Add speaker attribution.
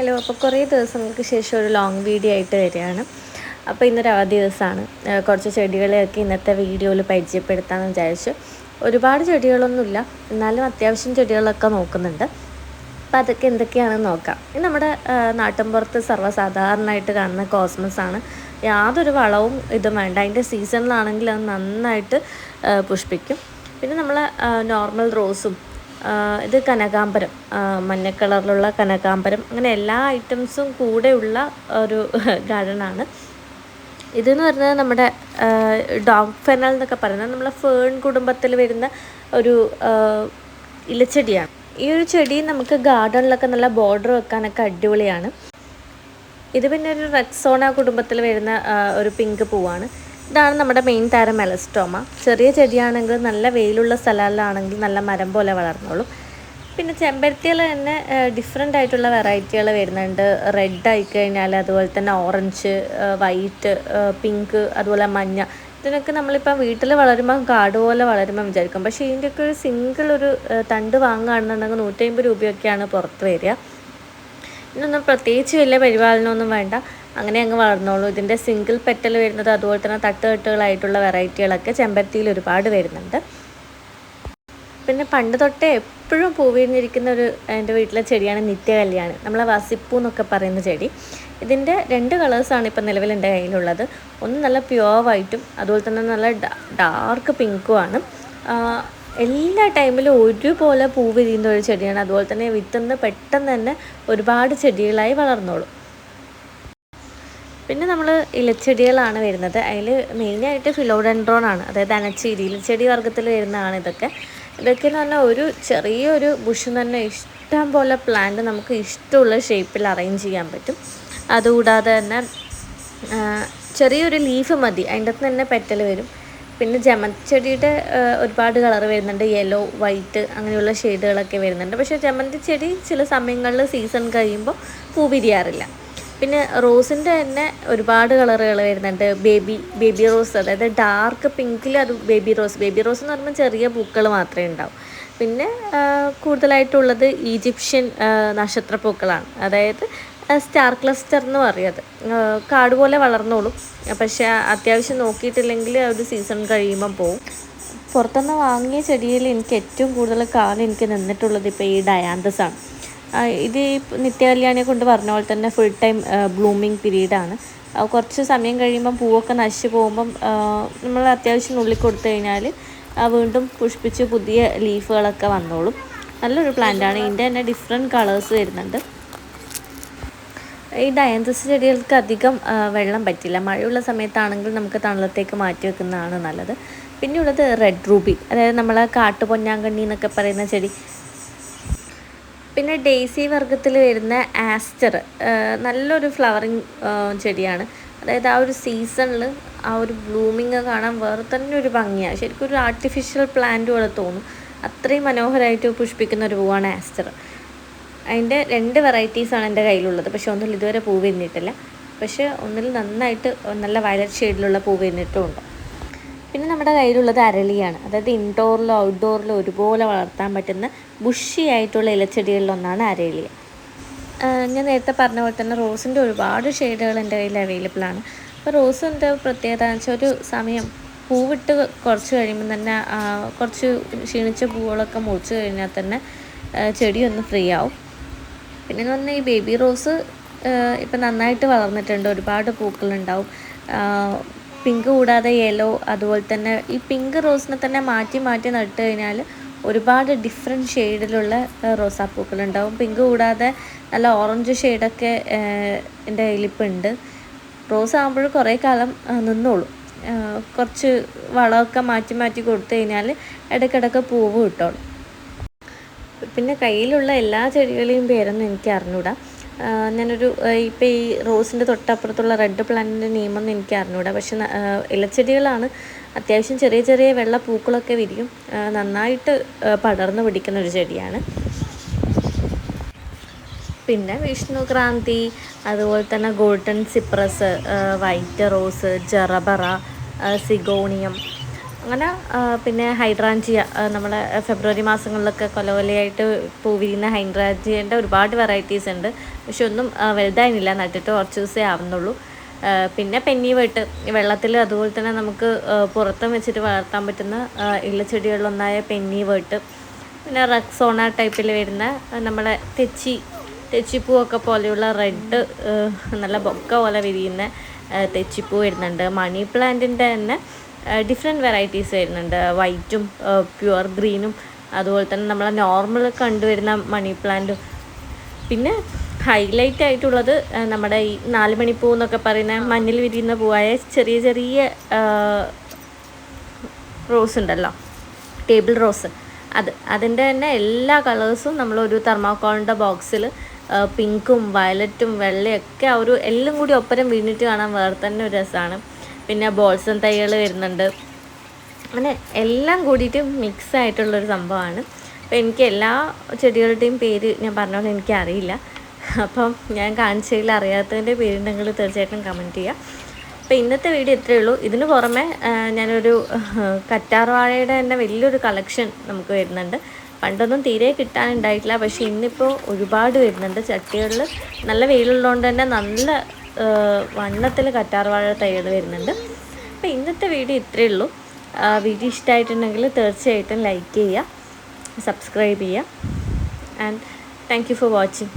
Speaker 1: Hello, അപ്പോൾ കുറേ ദിവസങ്ങൾക്ക് ശേഷം ഒരു ലോങ് വീഡിയോ ആയിട്ട് വരികയാണ്. അപ്പോൾ ഇന്നൊരു അവധി ദിവസമാണ്. കുറച്ച് ചെടികളെയൊക്കെ ഇന്നത്തെ വീഡിയോയിൽ പരിചയപ്പെടുത്താമെന്ന് വിചാരിച്ചു. ഒരുപാട് ചെടികളൊന്നുമില്ല, എന്നാലും അത്യാവശ്യം ചെടികളൊക്കെ നോക്കുന്നുണ്ട്. അപ്പോൾ അതൊക്കെ എന്തൊക്കെയാണെന്ന് നോക്കാം. ഇത് നമ്മുടെ നാട്ടിൻപുറത്ത് സർവ്വസാധാരണമായിട്ട് കാണുന്ന കോസ്മസ് ആണ്. യാതൊരു വളവും ഇതും വേണ്ട. അതിൻ്റെ സീസണിലാണെങ്കിൽ അത് നന്നായിട്ട് പുഷ്പിക്കും. പിന്നെ നമ്മൾ നോർമൽ റോസും, ഇത് കനകാംബരം, മഞ്ഞ കളറിലുള്ള കനകാംബരം, അങ്ങനെ എല്ലാ ഐറ്റംസും കൂടെയുള്ള ഒരു ഗാർഡനാണ്. ഇതെന്ന് പറഞ്ഞാൽ നമ്മുടെ ഡോഗ് ഫെനൽ എന്നൊക്കെ പറയുന്നത് നമ്മളെ ഫേൺ കുടുംബത്തിൽ വരുന്ന ഒരു ഇലച്ചെടിയാണ്. ഈ ഒരു ചെടി നമുക്ക് ഗാർഡനിലൊക്കെ നല്ല ബോർഡർ വെക്കാനൊക്കെ അടിപൊളിയാണ്. ഇത് പിന്നെ ഒരു റെക്സോണ കുടുംബത്തിൽ വരുന്ന ഒരു പിങ്ക് പൂവാണ്. ഇതാണ് നമ്മുടെ മെയിൻ താരം മെലസ്റ്റോമ. ചെറിയ ചെടിയാണെങ്കിൽ നല്ല വെയിലുള്ള സ്ഥലങ്ങളിലാണെങ്കിൽ നല്ല മരം പോലെ വളർന്നോളും. പിന്നെ ചെമ്പരത്തികൾ തന്നെ ഡിഫറെൻ്റ് ആയിട്ടുള്ള വെറൈറ്റികൾ വരുന്നുണ്ട്. റെഡ് ആയിക്കഴിഞ്ഞാൽ അതുപോലെ തന്നെ ഓറഞ്ച്, വൈറ്റ്, പിങ്ക്, അതുപോലെ മഞ്ഞ. ഇതിനൊക്കെ നമ്മളിപ്പോൾ വീട്ടിൽ വളരുമ്പോൾ കാട് പോലെ വളരുമ്പോൾ വിചാരിക്കും. പക്ഷേ ഇതിൻ്റെയൊക്കെ ഒരു സിംഗിൾ ഒരു തണ്ട് വാങ്ങുകയാണെന്നുണ്ടെങ്കിൽ 150 രൂപയൊക്കെയാണ് പുറത്ത് വരിക. ഇതൊന്നും പ്രത്യേകിച്ച് വലിയ പരിപാലനമൊന്നും വേണ്ട, അങ്ങനെ അങ്ങ് വളർന്നോളൂ. ഇതിൻ്റെ സിംഗിൾ പെറ്റൽ വരുന്നത് അതുപോലെ തന്നെ തട്ടുകളായിട്ടുള്ള വെറൈറ്റികളൊക്കെ ചെമ്പരത്തിയിൽ ഒരുപാട് വരുന്നുണ്ട്. പിന്നെ പണ്ട് തൊട്ടേ എപ്പോഴും പൂവിരിഞ്ഞിരിക്കുന്ന ഒരു എൻ്റെ വീട്ടിലെ ചെടിയാണ് നിത്യകല്യാണി, നമ്മളെ വസിപ്പൂ എന്നൊക്കെ പറയുന്ന ചെടി. ഇതിൻ്റെ 2 കളേഴ്സാണ് ഇപ്പം നിലവിൽ എൻ്റെ കയ്യിലുള്ളത്. ഒന്ന് നല്ല പ്യുവർ വൈറ്റും അതുപോലെ തന്നെ നല്ല ഡാർക്ക് പിങ്കുമാണ്. എല്ലാ ടൈമിലും ഒരുപോലെ പൂ വിരിയുന്ന ഒരു ചെടിയാണ്. അതുപോലെ തന്നെ വിത്തുന്ന് പെട്ടെന്ന് തന്നെ ഒരുപാട് ചെടികളായി വളർന്നോളും. പിന്നെ നമ്മൾ ഇലച്ചെടികളാണ് വരുന്നത്. അതിൽ മെയിനായിട്ട് ഫിലോഡെൻഡ്രോൺ ആണ്, അതായത് അനച്ചേരി ഇലച്ചെടി വർഗ്ഗത്തിൽ വരുന്നതാണ് ഇതൊക്കെ. ഇതൊക്കെയെന്ന് പറഞ്ഞാൽ ഒരു ചെറിയൊരു ബുഷ് തന്നെ ഇഷ്ടം പോലെ പ്ലാന്റ് നമുക്ക് ഇഷ്ടമുള്ള ഷേപ്പിൽ അറേഞ്ച് ചെയ്യാൻ പറ്റും. അതുകൂടാതെ തന്നെ ചെറിയൊരു ലീഫ് മതി, അതിൻ്റെ അകത്ത് തന്നെ പെറ്റൽ വരും. പിന്നെ ജമന്തി ചെടിയുടെ ഒരുപാട് കളർ വരുന്നുണ്ട്, യെല്ലോ, വൈറ്റ്, അങ്ങനെയുള്ള ഷെയ്ഡുകളൊക്കെ വരുന്നുണ്ട്. പക്ഷേ ജമന്തി ചെടി ചില സമയങ്ങളിൽ സീസൺ കഴിയുമ്പോൾ പൂ വിരിയാറില്ല. പിന്നെ റോസിൻ്റെ തന്നെ ഒരുപാട് കളറുകൾ വരുന്നുണ്ട്. ബേബി റോസ്, അതായത് ഡാർക്ക് പിങ്കിൽ അത് ബേബി റോസ് എന്ന് പറയുമ്പോൾ ചെറിയ പൂക്കൾ മാത്രമേ ഉണ്ടാവും. പിന്നെ കൂടുതലായിട്ടുള്ളത് ഈജിപ്ഷ്യൻ നക്ഷത്രപ്പൂക്കളാണ്, അതായത് സ്റ്റാർ ക്ലസ്റ്റർ എന്ന് പറയുന്നത്. കാട് പോലെ വളർന്നോളും, പക്ഷേ അത്യാവശ്യം നോക്കിയിട്ടില്ലെങ്കിൽ ഒരു സീസൺ കഴിയുമ്പം പോവും. പുറത്തുനിന്ന് വാങ്ങിയ ചെടിയിൽ എനിക്ക് ഏറ്റവും കൂടുതൽ കാലം എനിക്ക് നിന്നിട്ടുള്ളത് ഇപ്പോൾ ഈ ഡയാന്തസ് ആണ്. ഇത് ഈ നിത്യകല്യാണിയെ കൊണ്ട് പറഞ്ഞ പോലെ തന്നെ ഫുൾ ടൈം ബ്ലൂമിങ് പീരീഡാണ്. കുറച്ച് സമയം കഴിയുമ്പം പൂവൊക്കെ നശിച്ചു പോകുമ്പം നമ്മൾ അത്യാവശ്യം നുള്ളി കൊടുത്തു കഴിഞ്ഞാൽ വീണ്ടും പുഷ്പിച്ച് പുതിയ ലീഫുകളൊക്കെ വന്നോളും. നല്ലൊരു പ്ലാന്റാണ്. ഇതിൻ്റെ തന്നെ ഡിഫറെൻറ്റ് കളേഴ്സ് വരുന്നുണ്ട്. ഈ ഡയാന്തസ് ചെടികൾക്ക് അധികം വെള്ളം പറ്റില്ല. മഴയുള്ള സമയത്താണെങ്കിൽ നമുക്ക് തണലത്തേക്ക് മാറ്റി വെക്കുന്നതാണ് നല്ലത്. പിന്നെ ഉള്ളത് റെഡ് റൂബി, അതായത് നമ്മളെ കാട്ടുപൊന്നാങ്കണ്ണി എന്നൊക്കെ പറയുന്ന ചെടി. പിന്നെ ഡെയ്സി വർഗ്ഗത്തിൽ വരുന്ന ആസ്റ്റർ, നല്ലൊരു ഫ്ലവറിങ് ചെടിയാണ്. അതായത് ആ ഒരു സീസണിൽ ആ ഒരു ബ്ലൂമിങ് കാണാൻ വേറെ തന്നെ ഒരു ഭംഗിയാണ്. ശരിക്കും ഒരു ആർട്ടിഫിഷ്യൽ പ്ലാന്റ് പോലെ തോന്നും. അത്രയും മനോഹരമായിട്ട് പുഷ്പിക്കുന്ന ഒരു പൂവാണ് ആസ്റ്റർ. അതിൻ്റെ 2 വെറൈറ്റീസാണ് എൻ്റെ കയ്യിലുള്ളത്. പക്ഷേ ഒന്നിൽ ഇതുവരെ പൂ വിരിഞ്ഞിട്ടില്ല. പക്ഷേ ഒന്നിൽ നന്നായിട്ട് നല്ല വയലറ്റ് ഷെയ്ഡിലുള്ള പൂ വിരിഞ്ഞിട്ടുമുണ്ട്. പിന്നെ നമ്മുടെ കയ്യിലുള്ളത് അരളിയാണ്, അതായത് ഇൻഡോറിലും ഔട്ട്ഡോറിലും ഒരുപോലെ വളർത്താൻ പറ്റുന്ന ബുഷി ആയിട്ടുള്ള ഇലച്ചെടികളിലൊന്നാണ് അരളിയ. ഞാൻ നേരത്തെ പറഞ്ഞ പോലെ തന്നെ റോസിൻ്റെ ഒരുപാട് ഷെയ്ഡുകൾ എൻ്റെ കയ്യിൽ അവൈലബിൾ ആണ്. അപ്പോൾ റോസിൻ്റെ പ്രത്യേകത എന്ന് വെച്ചാൽ ഒരു സമയം പൂവിട്ട് കുറച്ച് കഴിയുമ്പോൾ തന്നെ കുറച്ച് ക്ഷീണിച്ച പൂവുകളൊക്കെ മുറിച്ച് കഴിഞ്ഞാൽ തന്നെ ചെടി ഒന്ന് ഫ്രീ ആവും. പിന്നെ എന്ന് പറഞ്ഞാൽ ഈ ബേബി റോസ് ഇപ്പം നന്നായിട്ട് വളർന്നിട്ടുണ്ട്, ഒരുപാട് പൂക്കളുണ്ടാവും. പിങ്ക് കൂടാതെ യെല്ലോ, അതുപോലെ തന്നെ ഈ പിങ്ക് റോസിനെ തന്നെ മാറ്റി നട്ട് കഴിഞ്ഞാൽ ഒരുപാട് ഡിഫറെൻറ്റ് ഷെയ്ഡിലുള്ള റോസാപ്പൂക്കളുണ്ടാവും. പിങ്ക് കൂടാതെ നല്ല ഓറഞ്ച് ഷെയ്ഡൊക്കെ എൻ്റെ കയ്യിലിപ്പോൾ ഉണ്ട്. റോസ് ആകുമ്പോൾ കുറേ കാലം നിന്നോളും. കുറച്ച് വളമൊക്കെ മാറ്റി കൊടുത്തു കഴിഞ്ഞാൽ ഇടയ്ക്കിടയ്ക്ക് പൂവ് കിട്ടുള്ളൂ. പിന്നെ കയ്യിലുള്ള എല്ലാ ചെടികളെയും പേരൊന്നും എനിക്ക് അറിഞ്ഞൂടാ. ഞാനൊരു ഇപ്പോൾ ഈ റോസിൻ്റെ തൊട്ടപ്പുറത്തുള്ള റെഡ് പ്ലാന്റിൻ്റെ നെയിമൊന്നും എനിക്ക് അറിഞ്ഞൂടാ. പക്ഷെ ഇലച്ചെടികളാണ്, അത്യാവശ്യം ചെറിയ വെള്ള പൂക്കളൊക്കെ വിരിയും, നന്നായിട്ട് പടർന്നു പിടിക്കുന്ന ഒരു ചെടിയാണ്. പിന്നെ വിഷ്ണുക്രാന്തി, അതുപോലെ തന്നെ golden cypress, white rose, gerbera, syngonium, അങ്ങനെ പിന്നെ ഹൈഡ്രാഞ്ചിയ നമ്മളെ ഫെബ്രുവരി മാസങ്ങളിലൊക്കെ കൊലകൊലയായിട്ട് പൂ വിരിയുന്ന ഹൈഡ്രാഞ്ചിയൻ്റെ ഒരുപാട് വെറൈറ്റീസ് ഉണ്ട്. പക്ഷെ ഒന്നും വലുതായിരുന്നില്ല, നട്ടിട്ട് കുറച്ച് ദിവസമേ ആവുന്നുള്ളൂ. പിന്നെ പെന്നി വെട്ട് വെള്ളത്തിൽ അതുപോലെ തന്നെ നമുക്ക് പുറത്തും വെച്ചിട്ട് വളർത്താൻ പറ്റുന്ന ഇലച്ചെടികളിലൊന്നായ പെന്നി വെട്ട്. പിന്നെ റക്സോണ ടൈപ്പിൽ വരുന്ന നമ്മളെ തെച്ചിപ്പൂവൊക്കെ പോലെയുള്ള റെഡ് നല്ല ബൊക്ക പോലെ വിരിയുന്ന തെച്ചിപ്പൂ വരുന്നുണ്ട്. മണി പ്ലാന്റിൻ്റെ തന്നെ ഡിഫറെൻറ്റ് വെറൈറ്റീസ് വരുന്നുണ്ട്, വൈറ്റും പ്യുവർ ഗ്രീനും അതുപോലെ തന്നെ നമ്മളെ നോർമൽ കണ്ടുവരുന്ന മണി പ്ലാന്റും. പിന്നെ ഹൈലൈറ്റ് ആയിട്ടുള്ളത് നമ്മുടെ ഈ 4 മണിപ്പൂ എന്നൊക്കെ പറയുന്ന മഞ്ഞിൽ വിരിയുന്ന പൂവായ ചെറിയ ചെറിയ റോസ് ഉണ്ടല്ലോ, ടേബിൾ റോസ്. അതിൻ്റെ തന്നെ എല്ലാ കളേഴ്സും നമ്മളൊരു തെർമാക്കോളിൻ്റെ ബോക്സിൽ പിങ്കും വയലറ്റും വെള്ളയൊക്കെ ഒരു എല്ലാം കൂടി ഒപ്പരം വീണിട്ട് കാണാൻ വേറെ തന്നെ ഒരു രസമാണ്. പിന്നെ ബോൾസം തൈകൾ വരുന്നുണ്ട്. അങ്ങനെ എല്ലാം കൂടിയിട്ട് മിക്സ് ആയിട്ടുള്ളൊരു സംഭവമാണ്. അപ്പോൾ എനിക്ക് എല്ലാ ചെടികളുടെയും പേര് ഞാൻ പറഞ്ഞോളൂ എനിക്കറിയില്ല. അപ്പം ഞാൻ കാണിച്ചതിൽ അറിയാത്തതിൻ്റെ പേരുണ്ടെങ്കിൽ തീർച്ചയായിട്ടും കമൻറ്റ് ചെയ്യുക. അപ്പോൾ ഇന്നത്തെ വീഡിയോ ഇത്രയേ ഉള്ളൂ. ഇതിന് പുറമെ ഞാനൊരു കറ്റാർവാഴയുടെ തന്നെ വലിയൊരു കളക്ഷൻ നമുക്ക് വരുന്നുണ്ട്. പണ്ടൊന്നും തീരെ കിട്ടാനുണ്ടായിട്ടില്ല, പക്ഷേ ഇന്നിപ്പോൾ ഒരുപാട് വരുന്നുണ്ട്. ചട്ടികളിൽ നല്ല വെയിലുള്ളതുകൊണ്ട് തന്നെ നല്ല വണ്ണത്തിൽ കറ്റാർവാഴ തൈകൾ വരുന്നുണ്ട്. അപ്പോൾ ഇന്നത്തെ വീഡിയോ ഇത്രയേ ഉള്ളൂ. വീഡിയോ ഇഷ്ടമായിട്ടുണ്ടെങ്കിൽ തീർച്ചയായിട്ടും ലൈക്ക് ചെയ്യുക, സബ്സ്ക്രൈബ് ചെയ്യുക. And thank you for watching.